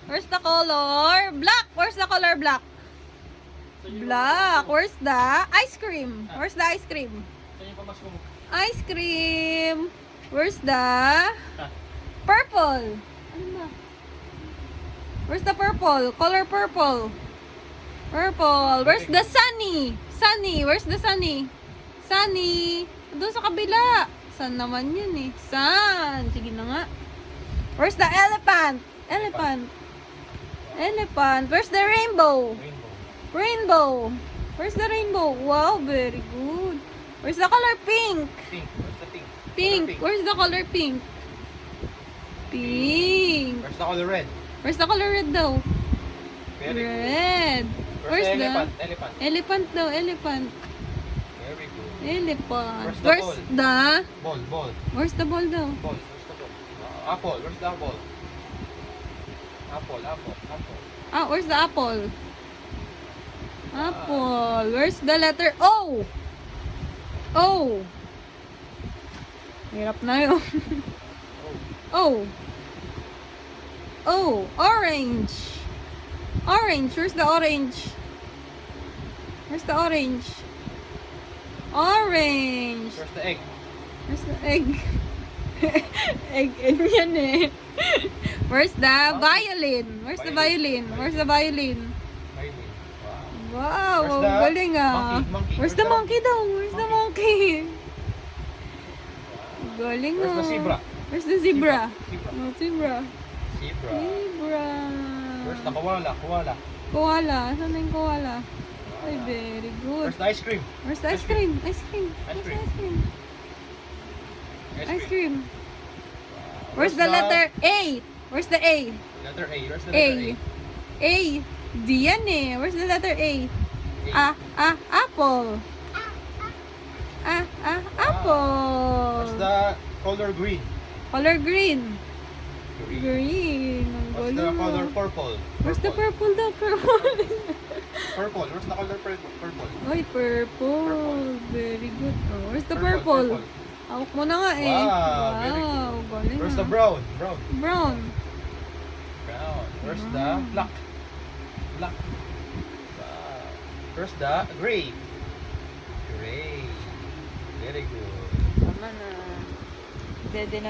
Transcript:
Where's the color? Black. Where's the color black? Black. Where's the ice cream? Where's the ice cream? Ice cream. Where's the purple? Ano ba? Where's the purple? Color purple. Purple. Where's the sunny? Sunny. Where's the sunny? Sunny. Doon sa kabila. Sun naman yun eh. Sun. Sige na nga. Where's the elephant? Elephant. Elephant. Where's the rainbow? Rainbow. Where's the rainbow? Wow, very good. Where's the color pink? Pink. Where's the pink? Pink. Where's the color pink? Pink. Where's the color red? Where's the color red daw? Very good. Red. Where's the elephant? the Elephant. elephant daw? Elephant. Very good. Elephant. Where's Where's the the Ball. Ball. Where's the ball daw? Ball. Where's the ball? Apple. Where's the apple? Apple. Apple. Apple. Ah, where's the apple? Apple. Where's the letter O? O. Hirap na yun. O. O. Orange. Orange. Where's the orange? Where's the orange? Orange. Where's the egg? Where's the egg? Egg yan eh. Where's the violin? Where's the violin? Where's the violin? Violin. Wow. Wow, Where's the galing ah. monkey? Where's the monkey daw? Where's the monkey? Galing ah. Where's the zebra? Where's the zebra? Zebra. Oh, zebra. Zebra. Zebra. Where's the koala? Koala. Koala. Saan na yung koala? Ay, very good. Where's the ice cream? Where's the ice cream? Ice cream. Ice Where's the cream. ice cream? Ice cream. Wow. Where's the letter A? Where's the A? Letter A. Where's the A. letter A? A. D yan eh. Where's the letter A? Apple. Apple. Where's the color green? Color green. Green. Green. Ang What's the galing color ah. purple? Where's the purple daw? Purple. Purple. Where's the color purple? Purple. Oy, purple. Very good. Oh, where's the purple? Hawak mo na nga eh. Wow, very Wow, galing Where's ah. the brown? Brown. Brown. Brown. Where's the black? Black. Wow. Where's the gray? Gray. Very good. Tama na. Dede na.